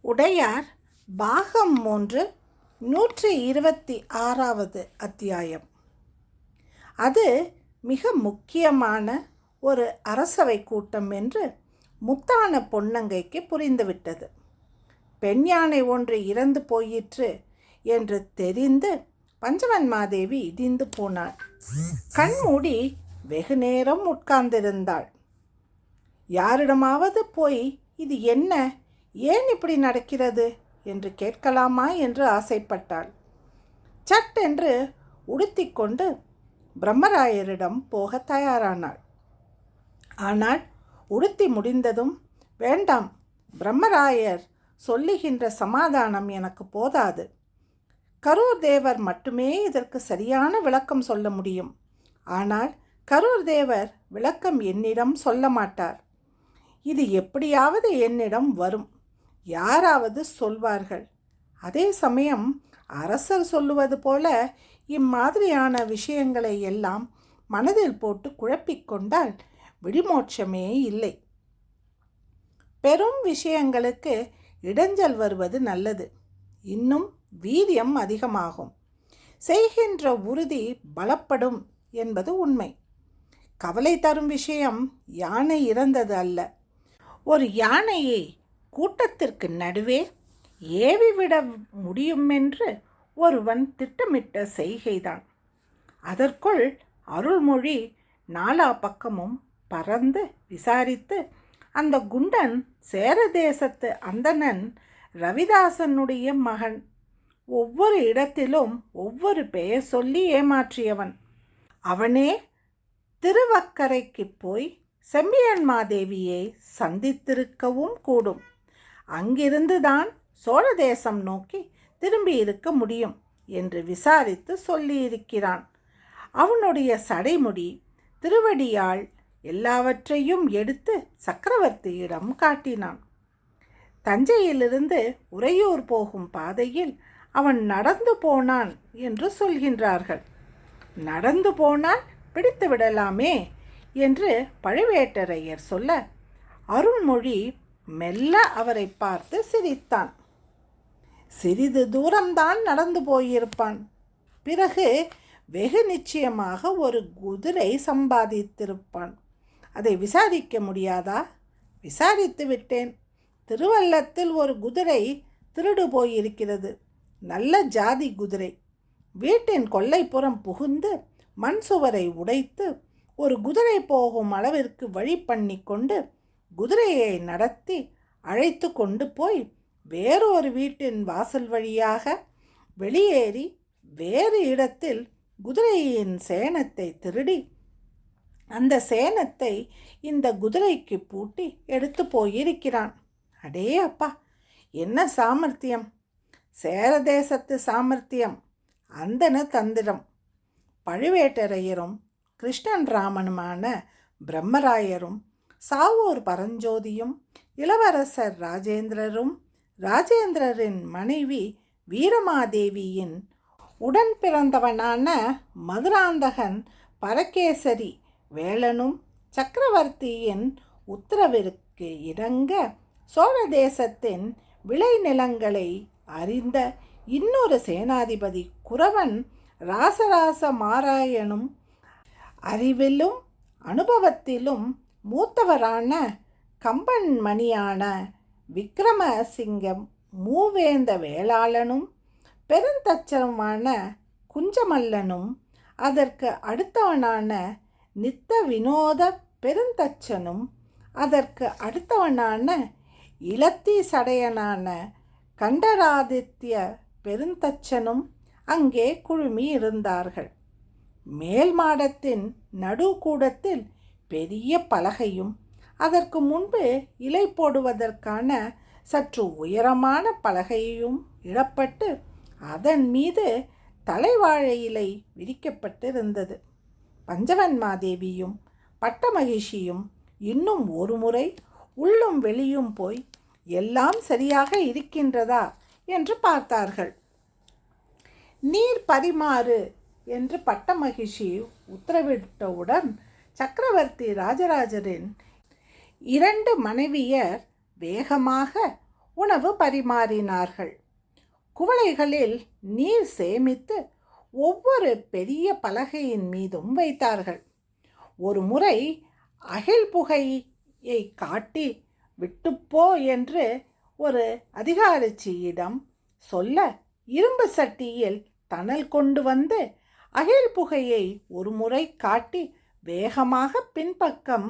உடையார் பாகம் 3 126வது அத்தியாயம். அது மிக முக்கியமான ஒரு அரசவை கூட்டம் என்று முத்தான பொன்னங்கைக்கு புரிந்துவிட்டது. பெண் யானை ஒன்று இறந்து போயிற்று என்று தெரிந்து பஞ்சவன்மாதேவி இடிந்து போனாள். கண்மூடி வெகு நேரம் உட்கார்ந்திருந்தாள். யாரிடமாவது போய் இது என்ன, ஏன் இப்படி நடக்கிறது என்று கேட்கலாமா என்று ஆசைப்பட்டாள். சட்டென்று உடுத்திக்கொண்டு பிரம்மராயரிடம் போக தயாரானாள். ஆனால் உடுத்தி முடிந்ததும், வேண்டாம், பிரம்மராயர் சொல்லுகின்ற சமாதானம் எனக்கு போதாது. கரூர் தேவர் மட்டுமே இதற்கு சரியான விளக்கம் சொல்ல முடியும். ஆனால் கரூர் தேவர் விளக்கம் என்னிடம் சொல்ல மாட்டார். இது எப்படியாவது என்னிடம் வரும், யாராவது சொல்வார்கள். அதே சமயம் அரசர் சொல்லுவது போல இம்மாதிரியான விஷயங்களை எல்லாம் மனதில் போட்டு குழப்பிக்கொண்டால் விடிமோட்சமே இல்லை. பெரும் விஷயங்களுக்கு இடைஞ்சல் வருவது நல்லது. இன்னும் வீரியம் அதிகமாகும். செய்கின்ற உறுதி பலப்படும் என்பது உண்மை. கவலை தரும் விஷயம் யானை இறந்தது அல்ல. ஒரு யானையை கூட்டத்திற்கு நடுவே ஏவிவிட முடியுமென்று ஒருவன் திட்டமிட்ட செய்கைதான். அதற்குள் அருள்மொழி நாலா பக்கமும் பறந்து விசாரித்து, அந்த குண்டன் சேரதேசத்து அந்தணன் ரவிதாசனுடைய மகன், ஒவ்வொரு இடத்திலும் ஒவ்வொரு பெயர் சொல்லி ஏமாற்றியவன். அவனே திருவக்கரைக்கு போய் செம்பியன்மாதேவியை சந்தித்திருக்கவும் கூடும். அங்கிருந்துதான் சோழதேசம் நோக்கி திரும்பி இருக்க முடியும் என்று விசாரித்து சொல்லியிருக்கிறான். அவனுடைய சடைமுடி திருவடியால் எல்லாவற்றையும் எடுத்து சக்கரவர்த்தியிடம் காட்டினான். தஞ்சையிலிருந்து உறையூர் போகும் பாதையில் அவன் நடந்து போனான் என்று சொல்கின்றார்கள். நடந்து போனால் பிடித்து விடலாமே என்று பழுவேட்டரையர் சொல்ல, அருள்மொழி மெல்ல அவரை பார்த்து சிரித்தான். சிறிது தூரம்தான் நடந்து போயிருப்பான். பிறகு வெகு நிச்சயமாக ஒரு குதிரை சம்பாதித்திருப்பான். அதை விசாரிக்க முடியாதா? விசாரித்து விட்டேன். திருவள்ளத்தில் ஒரு குதிரை திருடு போயிருக்கிறது. நல்ல ஜாதி குதிரை. வீட்டின் கொல்லைப்புறம் புகுந்து மண் சுவரை உடைத்து ஒரு குதிரை போகும் அளவிற்கு வழி பண்ணி கொண்டு குதிரையை நடத்தி அழைத்து கொண்டு போய் வேறொரு வீட்டின் வாசல் வழியாக வெளியேறி வேறு இடத்தில் குதிரையின் சேணத்தை திருடி அந்த சேணத்தை இந்த குதிரைக்கு பூட்டி எடுத்து போயிருக்கிறான். அடே அப்பா, என்ன சாமர்த்தியம்! சேரதேசத்து சாமர்த்தியம், அந்தன தந்திரம். பழுவேட்டரையரும் கிருஷ்ணன் ராமனுமான பிரம்மராயரும் சாவூர் பரஞ்சோதியும் இளவரசர் ராஜேந்திரரும் ராஜேந்திரரின் மனைவி வீரமாதேவியின் உடன் பிறந்தவனான மதுராந்தகன் பரகேசரி வேளனும் சக்கரவர்த்தியின் உத்தரவிற்கு இணங்க சோழ தேசத்தின் விளைநிலங்களை அறிந்த இன்னொரு சேனாதிபதி குரவன் ராசராச மாராயனும் அறிவிலும் அனுபவத்திலும் மூத்தவரான கம்பன் மணியான விக்ரமசிங்கம் மூவேந்த வேளாளனும் பெருந்தச்சனுமான குஞ்சமல்லனும் அதற்கு அடுத்தவனான நித்த வினோத பெருந்தச்சனும் அதற்கு அடுத்தவனான இலத்தி சடையனான கண்டராதித்ய பெருந்தச்சனும் அங்கே குழுமி இருந்தார்கள். மேல் மாடத்தின் நடுக்கூடத்தில் பெரிய பலகையும் அதற்கு முன்பு இலை போடுவதற்கான சற்று உயரமான பலகையும் இடப்பட்டு அதன் மீது தலைவாழை இலை விரிக்கப்பட்டிருந்தது. பஞ்சவன்மாதேவியும் பட்டமகிழ்ச்சியும் இன்னும் ஒரு முறை உள்ளும் வெளியும் போய் எல்லாம் சரியாக இருக்கின்றதா என்று பார்த்தார்கள். நீர் பரிமாறு என்று பட்டமகிழ்ச்சி உத்தரவிட்டவுடன் சக்கரவர்த்தி ராஜராஜரின் 2 மனைவியர் வேகமாக உணவு பரிமாறினார்கள். குவளைகளில் நீர் சேமித்து ஒவ்வொரு பெரிய பலகையின் மீதும் வைத்தார்கள். ஒரு முறை அகில் புகையை காட்டி விட்டுப்போ என்று ஒரு அதிகாரச்சியிடம் சொல்ல, இரும்பு சட்டியில் தணல் கொண்டு வந்து அகில் புகையை ஒரு முறை காட்டி வேகமாக பின்பக்கம்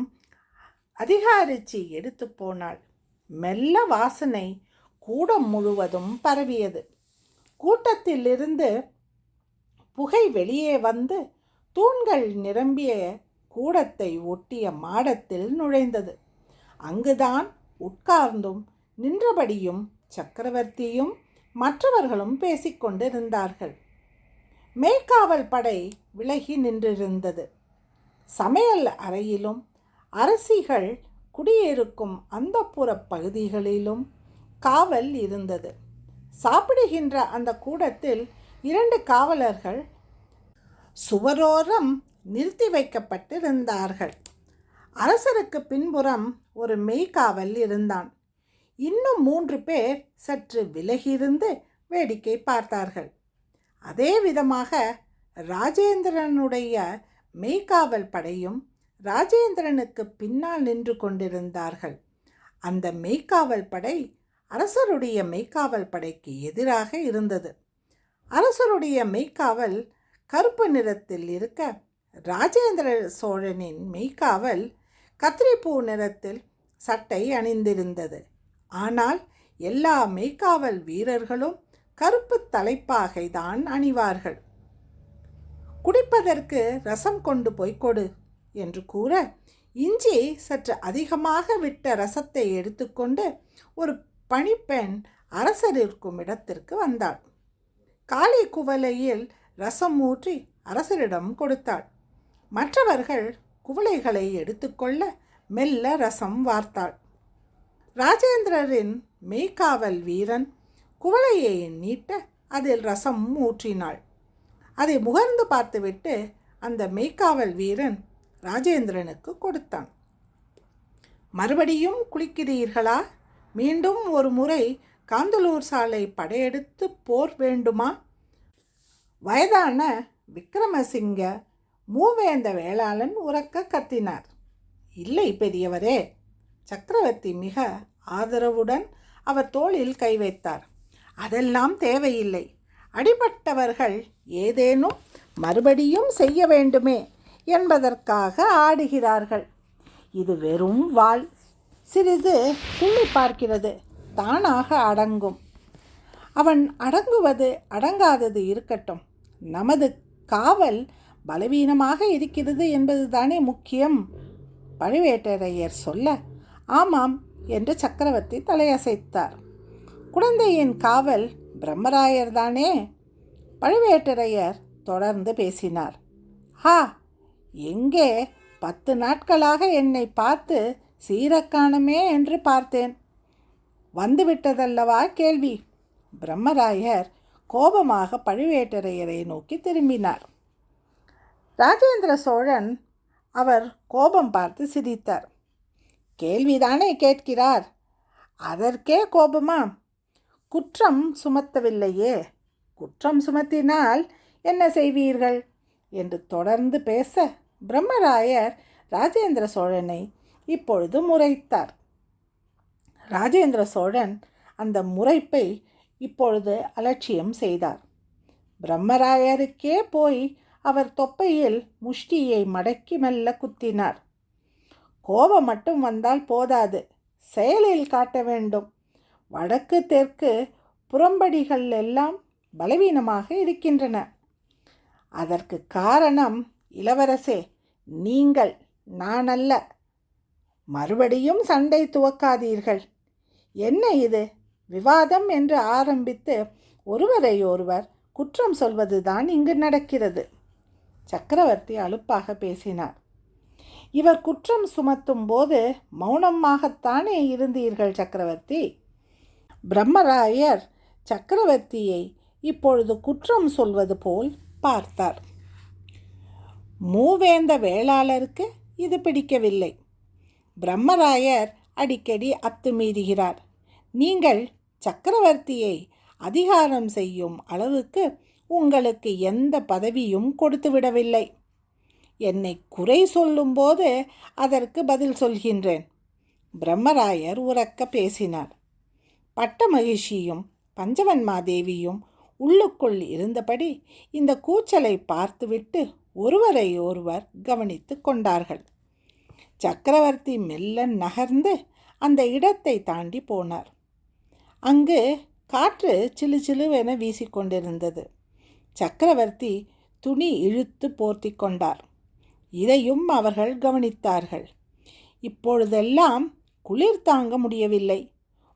அதிகாரிச்சி எடுத்து போனாள். மெல்ல வாசனை கூடம் முழுவதும் பரவியது. கூட்டத்திலிருந்து புகை வெளியே வந்து தூண்கள் நிரம்பிய கூடத்தை ஒட்டிய மாடத்தில் நுழைந்தது. அங்குதான் உட்கார்ந்தும் நின்றபடியும் சக்கரவர்த்தியும் மற்றவர்களும் பேசிக்கொண்டிருந்தார்கள். மேய்க்காவல் படை விலகி நின்றிருந்தது. சமையல் அறையிலும் அரசிகள் குடியிருக்கும் அந்தப்புற பகுதிகளிலும் காவல் இருந்தது. சாப்பிடுகின்ற அந்த கூடத்தில் 2 காவலர்கள் சுவரோரம் நிறுத்தி வைக்கப்பட்டிருந்தார்கள். அரசருக்கு பின்புறம் ஒரு மெய்க்காவல் இருந்தான். இன்னும் 3 பேர் சற்று விலகியிருந்து வேடிக்கை பார்த்தார்கள். அதே விதமாக ராஜேந்திரனுடைய மெய்க்காவல் படையும் ராஜேந்திரனுக்கு பின்னால் நின்று கொண்டிருந்தார்கள். அந்த மெய்க்காவல் படை அரசருடைய மெய்க்காவல் படைக்கு எதிராக இருந்தது. அரசருடைய மெய்க்காவல் கருப்பு நிறத்தில் இருக்க, ராஜேந்திர சோழனின் மெய்க்காவல் கத்திரிப்பூ நிறத்தில் சட்டை அணிந்திருந்தது. ஆனால் எல்லா மெய்க்காவல் வீரர்களும் கருப்பு தலைப்பாகை தான் அணிவார்கள். குடிப்பதற்கு ரசம் கொண்டு போய் கொடு என்று கூற, இஞ்சி சற்று அதிகமாக விட்ட ரசத்தை எடுத்துக்கொண்டு ஒரு பணிப்பெண் அரசர் இருக்கும் இடத்திற்கு வந்தாள். காலி குவளையில் ரசம் ஊற்றி அரசரிடம் கொடுத்தாள். மற்றவர்கள் குவளைகளை எடுத்துக்கொள்ள மெல்ல ரசம் வார்த்தாள். ராஜேந்திரரின் மெய்க்காவல் வீரன் குவளையை நீட்ட அதில் ரசம் ஊற்றினாள். அதை முகர்ந்து பார்த்துவிட்டு அந்த மெய்க்காவல் வீரன் ராஜேந்திரனுக்கு கொடுத்தான். மறுபடியும் குளிக்கிறீர்களா? மீண்டும் ஒரு முறை காந்தலூர் சாலை படையெடுத்து போர் வேண்டுமா? வயதான விக்ரமசிங்க மூவேந்த வேளாளன் உரக்க கத்தினார். இல்லை பெரியவரே. சக்கரவர்த்தி மிக ஆதரவுடன் அவர் தோளில் கை வைத்தார். அதெல்லாம் தேவையில்லை. அடிபட்டவர்கள் ஏதேனும் மறுபடியும் செய்ய வேண்டுமே என்பதற்காக ஆடுகிறார்கள். இது வெறும் வாள். சிறிது துள்ளி பார்க்கிறது, தானாக அடங்கும். அவன் அடங்குவது அடங்காதது இருக்கட்டும். நமது காவல் பலவீனமாக இருக்கிறது என்பதுதானே முக்கியம். பழுவேட்டரையர் சொல்ல, ஆமாம் என்று சக்கரவர்த்தி தலையசைத்தார். குழந்தையின் காவல் பிரம்மராயர் தானே? பழுவேட்டரையர் தொடர்ந்து பேசினார். ஹா, எங்கே 10 நாட்களாக என்னை பார்த்து சீரக்காணமே என்று பார்த்தேன். வந்துவிட்டதல்லவா கேள்வி? பிரம்மராயர் கோபமாக பழுவேட்டரையரை நோக்கி திரும்பினார். ராஜேந்திர சோழன் அவர் கோபம் பார்த்து சிரித்தார். கேள்விதானே கேட்கிறார், அதற்கே கோபமா? குற்றம் சுமத்தவில்லையே. குற்றம் சுமத்தினால் என்ன செய்வீர்கள் என்று தொடர்ந்து பேச, பிரம்மராயர் ராஜேந்திர சோழனை இப்பொழுது முறைத்தார். ராஜேந்திர சோழன் அந்த முறைப்பை இப்பொழுது அலட்சியம் செய்தார். பிரம்மராயருக்கே போய் அவர் தொப்பையில் முஷ்டியை மடக்கி மெல்ல குத்தினார். கோபம் மட்டும் வந்தால் போதாது, செயலில் காட்ட வேண்டும். வடக்கு தெற்கு புறம்படிகள் எல்லாம் பலவீனமாக இருக்கின்றன. அதற்கு காரணம் இளவரசே நீங்கள், நான் அல்ல. மறுபடியும் சண்டை துவக்காதீர்கள். என்ன இது விவாதம் என்று ஆரம்பித்து ஒருவரை ஒருவர் குற்றம் சொல்வதுதான் இங்கு நடக்கிறது. சக்கரவர்த்தி அலுப்பாக பேசினார். இவர் குற்றம் சுமத்தும் போது மௌனமாகத்தானே இருந்தீர்கள் சக்கரவர்த்தி? பிரம்மராயர் சக்கரவர்த்தியை இப்பொழுது குற்றம் சொல்வது போல் பார்த்தார். மூவேந்த வேளாளருக்கு இது பிடிக்கவில்லை. பிரம்மராயர் அடிக்கடி அத்துமீறுகிறார். நீங்கள் சக்கரவர்த்தியை அதிகாரம் செய்யும் அளவுக்கு உங்களுக்கு எந்த பதவியும் கொடுத்து விடவில்லை. என்னை குறை சொல்லும்போது அதற்கு பதில் சொல்கின்றேன். பிரம்மராயர் உரக்க பேசினார். பட்ட மகிழ்ச்சியும் பஞ்சவன்மாதேவியும் உள்ளுக்குள் இருந்தபடி இந்த கூச்சலை பார்த்துவிட்டு ஒருவரை ஒருவர் கவனித்து கொண்டார்கள். சக்கரவர்த்தி மெல்ல நகர்ந்து அந்த இடத்தை தாண்டி போனார். அங்கு காற்று சிலு சிலுவென வீசிக்கொண்டிருந்தது. சக்கரவர்த்தி துணி இழுத்து போர்த்தி கொண்டார். இதையும் அவர்கள் கவனித்தார்கள். இப்பொழுதெல்லாம் குளிர் தாங்க முடியவில்லை.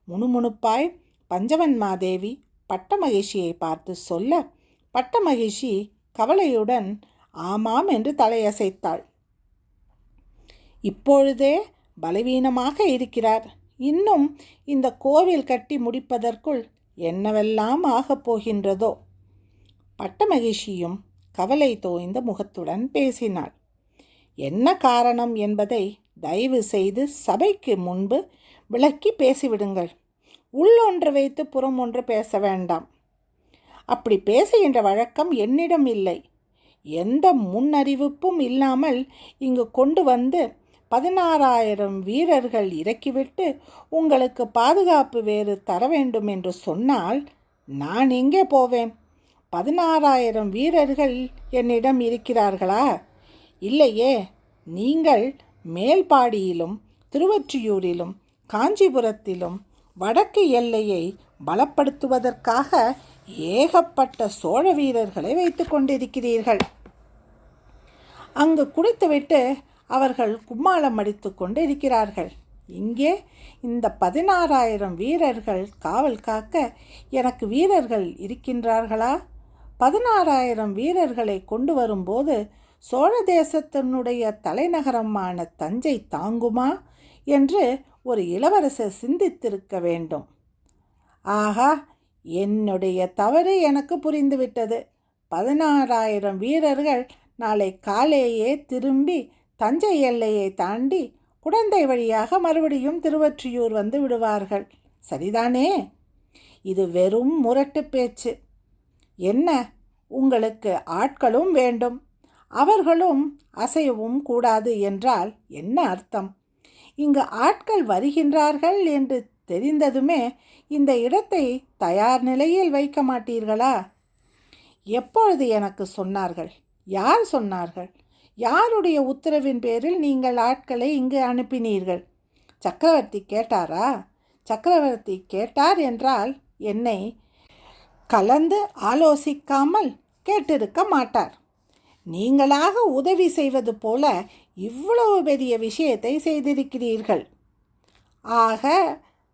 முணுமுணுப்பாய் பஞ்சவன்மாதேவி பட்ட மகிழ்ச்சியை பார்த்து சொல்ல, பட்ட மகிழ்ச்சி கவலையுடன் ஆமாம் என்று தலையசைத்தாள். இப்பொழுதே பலவீனமாக இருக்கிறார். இன்னும் இந்த கோவில் கட்டி முடிப்பதற்குள் என்னவெல்லாம் ஆகப் போகின்றதோ. பட்ட மகிழ்ச்சியும் கவலை தோய்ந்த முகத்துடன் பேசினாள். என்ன காரணம் என்பதை தயவு செய்து சபைக்கு முன்பு விளக்கி பேசிவிடுங்கள். உள்ளொன்று வைத்து புறம் ஒன்று பேச வேண்டாம். அப்படி பேசுகின்ற வழக்கம் என்னிடம் இல்லை. எந்த முன்னறிவிப்பும் இல்லாமல் இங்கு கொண்டு வந்து 16,000 வீரர்கள் இறக்கிவிட்டு உங்களுக்கு பாதுகாப்பு வேறு தர வேண்டும் என்று சொன்னால் நான் எங்கே போவேன்? 16,000 வீரர்கள் என்னிடம் இருக்கிறார்களா? இல்லையே. நீங்கள் மேல்பாடியிலும் திருவொற்றியூரிலும் காஞ்சிபுரத்திலும் வடக்கு எல்லையை பலப்படுத்துவதற்காக ஏகப்பட்ட சோழ வீரர்களை வைத்து கொண்டிருக்கிறீர்கள். அங்கு குடித்துவிட்டு அவர்கள் கும்மாளம் அடித்து கொண்டு இருக்கிறார்கள். இங்கே இந்த 16,000 வீரர்கள் காவல் காக்க எனக்கு வீரர்கள் இருக்கின்றார்களா? 16,000 வீரர்களை கொண்டு வரும்போது சோழ தேசத்தினுடைய தலைநகரமான தஞ்சை தாங்குமா என்று ஒரு இளவரசர் சிந்தித்திருக்க வேண்டும். ஆகா, என்னுடைய தவறு எனக்கு புரிந்துவிட்டது. 16,000 வீரர்கள் நாளை காலையே திரும்பி தஞ்சை எல்லையை தாண்டி குடந்தை வழியாக மறுபடியும் திருவொற்றியூர் வந்து விடுவார்கள். சரிதானே? இது வெறும் முரட்டு பேச்சு. என்ன, உங்களுக்கு ஆட்களும் வேண்டும், அவர்களும் அசையவும் கூடாது என்றால் என்ன அர்த்தம்? இங்கு ஆட்கள் வருகின்றார்கள் என்று தெரிந்ததுமே இந்த இடத்தை தயார் நிலையில் வைக்க மாட்டீர்களா? எப்பொழுது எனக்கு சொன்னார்கள்? யார் சொன்னார்கள்? யாருடைய உத்தரவின் பேரில் நீங்கள் ஆட்களை இங்கு அனுப்பினீர்கள்? சக்கரவர்த்தி கேட்டாரா? சக்கரவர்த்தி கேட்டார் என்றால் என்னை கலந்து ஆலோசிக்காமல் கேட்டிருக்க மாட்டார். நீங்களாக உதவி செய்வது போல இவ்வளவு பெரிய விஷயத்தை செய்திருக்கிறீர்கள். ஆக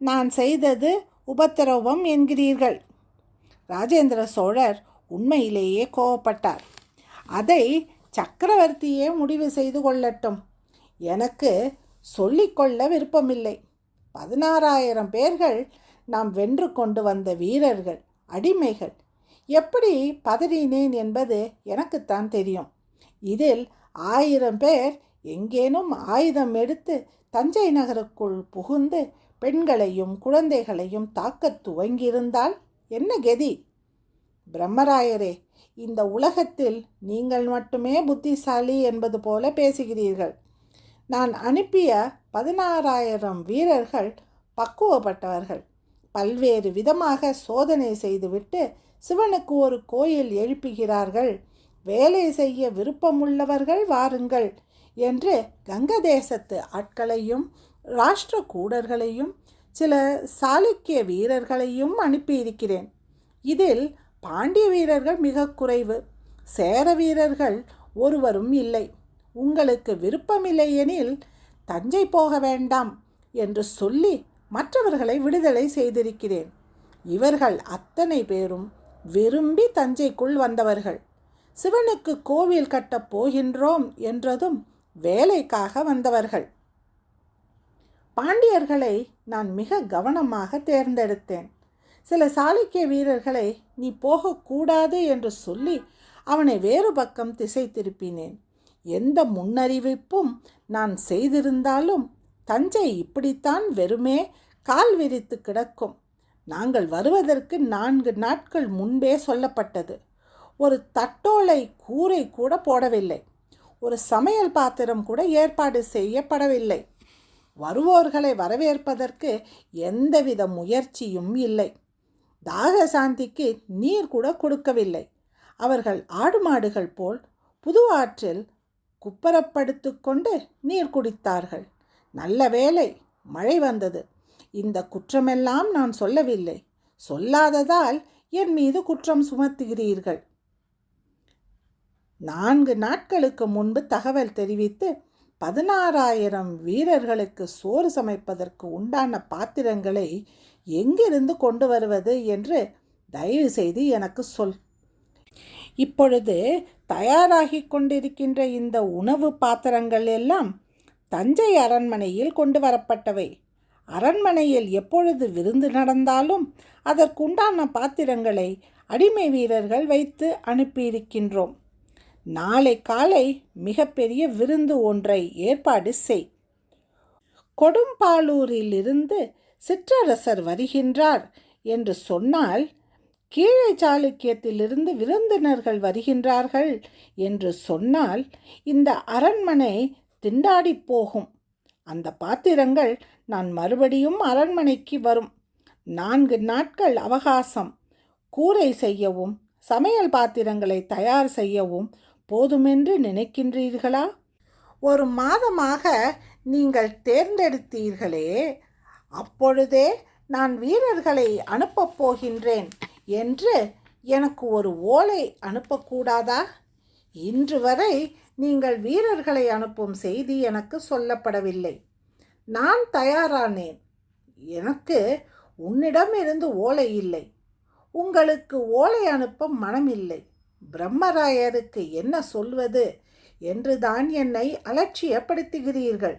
நான் செய்தது உபத்திரவம் என்கிறீர்கள். ராஜேந்திர சோழர் உண்மையிலேயே கோபப்பட்டார். அதை சக்கரவர்த்தியே முடிவு செய்து கொள்ளட்டும். எனக்கு சொல்லிக்கொள்ள விருப்பமில்லை. 16,000 பேர்கள் நாம் வென்று கொண்டு வந்த வீரர்கள், அடிமைகள். எப்படி பதறினேன் என்பது எனக்குத்தான் தெரியும். இதில் 1000 பேர் எங்கேனும் ஆயுதம் எடுத்து தஞ்சை நகருக்குள் புகுந்து பெண்களையும் குழந்தைகளையும் தாக்கத் துவங்கியிருந்தால் என்ன கதி? பிரம்மராயரே, இந்த உலகத்தில் நீங்கள் மட்டுமே புத்திசாலி என்பது போல பேசுகிறீர்கள். நான் அனுப்பிய 16,000 வீரர்கள் பக்குவப்பட்டவர்கள். பல்வேறு விதமாக சோதனை செய்துவிட்டு சிவனுக்கு ஒரு கோயில் எழுப்புகிறார்கள். வேலை செய்ய விருப்பமுள்ளவர்கள் வாருங்கள் என்று கங்க தேசத்து ஆட்களையும் ராஷ்டிர கூடர்களையும் சில சாளுக்கிய வீரர்களையும் அனுப்பியிருக்கிறேன். இதில் பாண்டிய வீரர்கள் மிக குறைவு. சேர வீரர்கள் ஒருவரும் இல்லை. உங்களுக்கு விருப்பமில்லை எனில் தஞ்சை போக வேண்டாம் என்று சொல்லி மற்றவர்களை விடுதலை செய்திருக்கிறேன். இவர்கள் அத்தனை பேரும் விரும்பி தஞ்சைக்குள் வந்தவர்கள். சிவனுக்கு கோவில் கட்டப் போகின்றோம் என்றதும் வேலைக்காக வந்தவர்கள். பாண்டியர்களை நான் மிக கவனமாக தேர்ந்தெடுத்தேன். சில சாளுக்கிய வீரர்களை நீ போகக்கூடாது என்று சொல்லி அவனை வேறு பக்கம் திசை திருப்பினேன். எந்த முன்னறிவிப்பும் நான் செய்திருந்தாலும் தஞ்சை இப்படித்தான் வெறுமே கால் விரித்து கிடக்கும். நாங்கள் வருவதற்கு 4 நாட்கள் முன்பே சொல்லப்பட்டது. ஒரு தட்டோலை கூரை கூட போடவில்லை. ஒரு சமையல் பாத்திரம் கூட ஏற்பாடு செய்யப்படவில்லை. வருவோர்களை வரவேற்பதற்கு எந்தவித முயற்சியும் இல்லை. தாக சாந்திக்கு நீர் கூட கொடுக்கவில்லை. அவர்கள் ஆடு மாடுகள் போல் புது ஆற்றில் குப்பரப்படுத்து கொண்டு நீர் குடித்தார்கள். நல்ல வேளை மழை வந்தது. இந்த குற்றமெல்லாம் நான் சொல்லவில்லை. சொல்லாததால் என் மீது குற்றம் சுமத்துகிறீர்கள். 4 நாட்களுக்கு முன்பு தகவல் தெரிவித்து 16,000 வீரர்களுக்கு சோறு சமைப்பதற்கு உண்டான பாத்திரங்களை எங்கிருந்து கொண்டு வருவது என்று தயவு செய்து எனக்கு சொல். இப்பொழுது தயாராகி கொண்டிருக்கின்ற இந்த உணவு பாத்திரங்கள் எல்லாம் தஞ்சை அரண்மனையில் கொண்டு வரப்பட்டவை. அரண்மனையில் எப்பொழுது விருந்து நடந்தாலும் அதற்குண்டான பாத்திரங்களை அடிமை வீரர்கள் வைத்து அனுப்பியிருக்கின்றோம். நாளை காலை மிகப்பெரிய விருந்து ஒன்றை ஏற்பாடு செய். கொடும்பாளூரிலிருந்து சிற்றரசர் வருகின்றார் என்று சொன்னால், கீழே சாளுக்கியத்திலிருந்து விருந்தினர்கள் வருகின்றார்கள் என்று சொன்னால் இந்த அரண்மனை திண்டாடி போகும். அந்த பாத்திரங்கள் நான் மறுபடியும் அரண்மனைக்கு வரும். 4 நாட்கள் அவகாசம் கூரை செய்யவும் சமையல் பாத்திரங்களை தயார் செய்யவும் போதுமென்று நினைக்கின்றீர்களா? 1 மாதமாக நீங்கள் தேர்ந்தெடுத்தீர்களே, அப்பொழுதே நான் வீரர்களை அனுப்பப் போகின்றேன் என்று எனக்கு ஒரு ஓலை அனுப்பக்கூடாதா? இன்று வரை நீங்கள் வீரர்களை அனுப்பும் செய்தி எனக்கு சொல்லப்படவில்லை. நான் தயாரானேன். எனக்கு உன்னிடமிருந்து ஓலை இல்லை. உங்களுக்கு ஓலை அனுப்ப மனமில்லை. பிரம்மராயருக்கு என்ன சொல்வது என்றுதான் என்னை அலட்சியப்படுத்துகிறீர்கள்.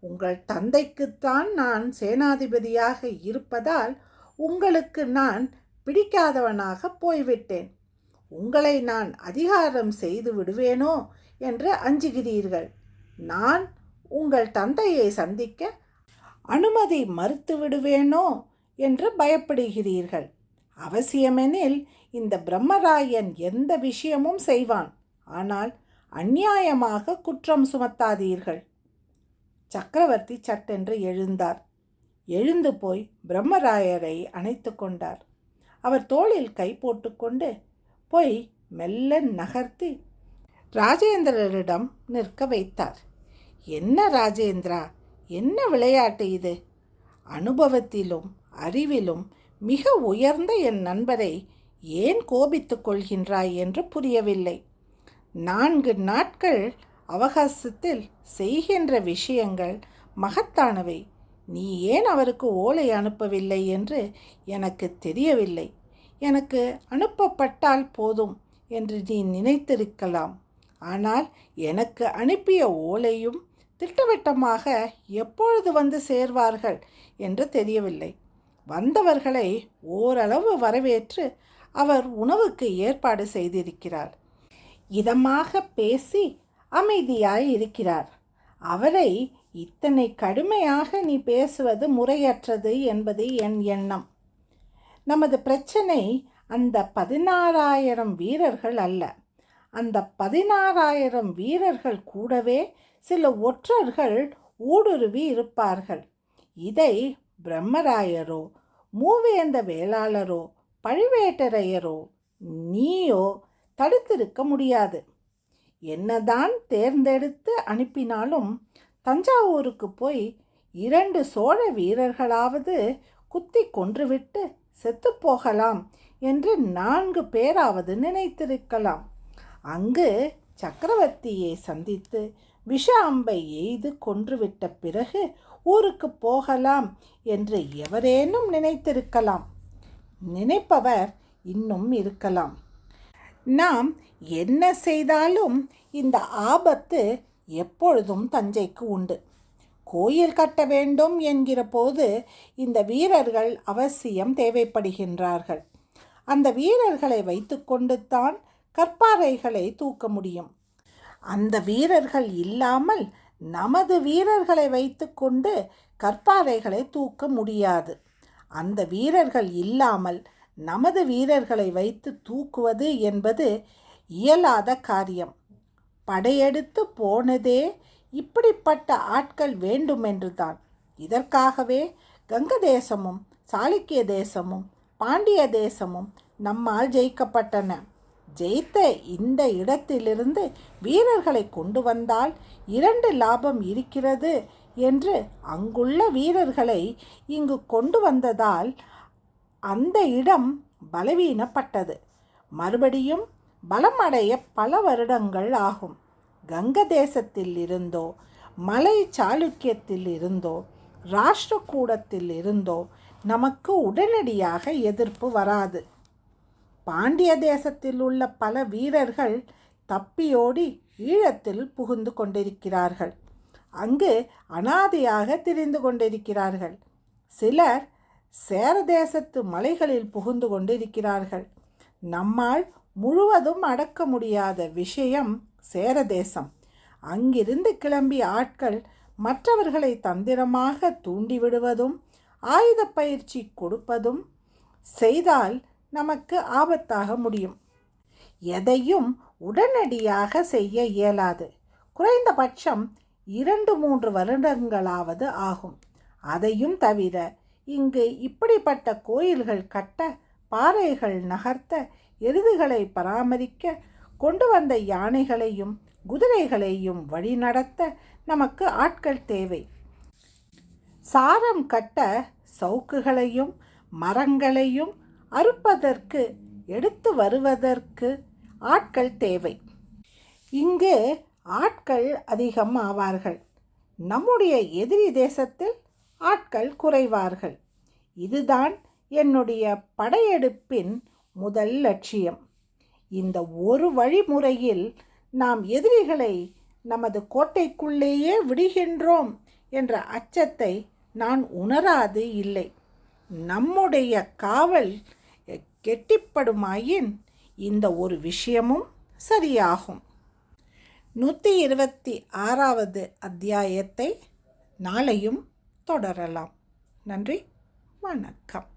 உங்கள் தந்தைக்குத்தான் நான் சேனாதிபதியாக இருப்பதால் உங்களுக்கு நான் பிடிக்காதவனாக போய்விட்டேன். உங்களை நான் அதிகாரம் செய்து விடுவேனோ என்று அஞ்சுகிறீர்கள். நான் உங்கள் தந்தையை சந்திக்க அனுமதி மறுத்து விடுவேனோ என்று பயப்படுகிறீர்கள். அவசியமெனில் இந்த பிரம்மராயன் எந்த விஷயமும் செய்வான். ஆனால் அந்நியாயமாக குற்றம் சுமத்தாதீர்கள். சக்கரவர்த்தி சட்டென்று எழுந்தார். எழுந்து போய் பிரம்மராயரை அணைத்து கொண்டார். அவர் தோளில் கை போட்டுக்கொண்டு போய் மெல்ல நகர்த்தி ராஜேந்திரரிடம் நிற்க வைத்தார். என்ன ராஜேந்திரா, என்ன விளையாட்டு இது? அனுபவத்திலும் அறிவிலும் மிக உயர்ந்த என் நண்பரை ஏன் கோபித்துக் கொள்கின்றாய் என்று புரியவில்லை. 4 நாட்கள் அவகாசத்தில் செய்கின்ற விஷயங்கள் மகத்தானவை. நீ ஏன் அவருக்கு ஓலை அனுப்பவில்லை என்று எனக்கு தெரியவில்லை. எனக்கு அனுப்பப்பட்டால் போதும் என்று நீ நினைத்திருக்கலாம். ஆனால் எனக்கு அனுப்பிய ஓலையும் திட்டவட்டமாக எப்பொழுது வந்து சேர்வார்கள் என்று தெரியவில்லை. வந்தவர்களை ஓரளவு வரவேற்று அவர் உணவுக்கு ஏற்பாடு செய்திருக்கிறார். இதமாக பேசி அமைதியாய் இருக்கிறார். அவரை இத்தனை கடுமையாக நீ பேசுவது முறையற்றது என்பது என் எண்ணம். நமது பிரச்சனை அந்த 16,000 வீரர்கள் அல்ல. அந்த 16,000 வீரர்கள் கூடவே சில ஒற்றர்கள் ஊடுருவி இருப்பார்கள். இதை பிரம்மராயரோ மூவேந்த வேளாளரோ பழுவேட்டரையரோ நீயோ தடுத்திருக்க முடியாது. என்னதான் தேர்ந்தெடுத்து அனுப்பினாலும் தஞ்சாவூருக்கு போய் 2 சோழ வீரர்களாவது குத்தி கொன்றுவிட்டு செத்துப்போகலாம் என்று 4 பேராவது நினைத்திருக்கலாம். அங்கு சக்கரவர்த்தியை சந்தித்து விஷ அம்பை எய்து கொன்றுவிட்ட பிறகு ஊருக்கு போகலாம் என்று எவரேனும் நினைத்திருக்கலாம். நினைப்பவர் இன்னும் இருக்கலாம். நாம் என்ன செய்தாலும் இந்த ஆபத்து எப்பொழுதும் தஞ்சைக்கு உண்டு. கோயில் கட்ட வேண்டும் என்கிற போது இந்த வீரர்கள் அவசியம் தேவைப்படுகின்றார்கள். அந்த வீரர்களை வைத்துக்கொண்டு தான் கற்பாறைகளை தூக்க முடியும். அந்த வீரர்கள் இல்லாமல் நமது வீரர்களை வைத்துக்கொண்டு கற்பாறைகளை தூக்க முடியாது. அந்த வீரர்கள் இல்லாமல் நமது வீரர்களை வைத்து தூக்குவது என்பது இயலாத காரியம். படையெடுத்து போனதே இப்படிப்பட்ட ஆட்கள் வேண்டுமென்றுதான். இதற்காகவே கங்க தேசமும் சாளுக்கிய தேசமும் பாண்டிய தேசமும் நம்மால் ஜெயிக்கப்பட்டன. ஜெயித்த இந்த இடத்திலிருந்து வீரர்களை கொண்டு வந்தால் 2 லாபம் இருக்கிறது என்று அங்குள்ள வீரர்களை இங்கு கொண்டு வந்ததால் அந்த இடம் பலவீனப்பட்டது. மறுபடியும் பலமடைய பல வருடங்கள் ஆகும். கங்க தேசத்தில் இருந்தோ மலை சாளுக்கியத்தில் இருந்தோ ராஷ்டிரகூடத்தில் இருந்தோ நமக்கு உடனடியாக எதிர்ப்பு வராது. பாண்டிய தேசத்தில் உள்ள பல வீரர்கள் தப்பியோடி ஈழத்தில் புகுந்து கொண்டிருக்கிறார்கள். அங்கு அனாதையாக திரிந்து கொண்டிருக்கிறார்கள். சிலர் சேர தேசத்து மலைகளில் புகுந்து கொண்டிருக்கிறார்கள். நம்மால் முழுவதும் அடக்க முடியாத விஷயம் சேர தேசம். அங்கிருந்து கிளம்பிய ஆட்கள் மற்றவர்களை தந்திரமாக தூண்டிவிடுவதும் ஆயுத பயிற்சி கொடுப்பதும் செய்தால் நமக்கு ஆபத்தாக முடியும். எதையும் உடனடியாக செய்ய இயலாது. குறைந்தபட்சம் 2-3 வருடங்களாவது ஆகும். அதையும் தவிர இங்கு இப்படிப்பட்ட கோயில்கள் கட்ட, பாறைகள் நகர்த்த, எருதுகளை பராமரிக்க, கொண்டு வந்த யானைகளையும் குதிரைகளையும் வழிநடத்த நமக்கு ஆட்கள் தேவை. சாரம் கட்ட சவுக்குகளையும் மரங்களையும் அறுப்பதற்கு எடுத்து வருவதற்கு ஆட்கள் தேவை. இங்கு ஆட்கள் அதிகம் ஆவார்கள். நம்முடைய எதிரி தேசத்தில் ஆட்கள் குறைவார்கள். இதுதான் என்னுடைய படையெடுப்பின் முதல் லட்சியம். இந்த ஒரு வழிமுறையில் நாம் எதிரிகளை நமது கோட்டைக்குள்ளேயே விடுகின்றோம் என்ற அச்சத்தை நான் உணராது இல்லை. நம்முடைய காவல் கெட்டிப்படுமாயின் இந்த ஒரு விஷயமும் சரியாகும். 126வது அத்தியாயத்தை நாளையும் தொடரலாம். நன்றி, வணக்கம்.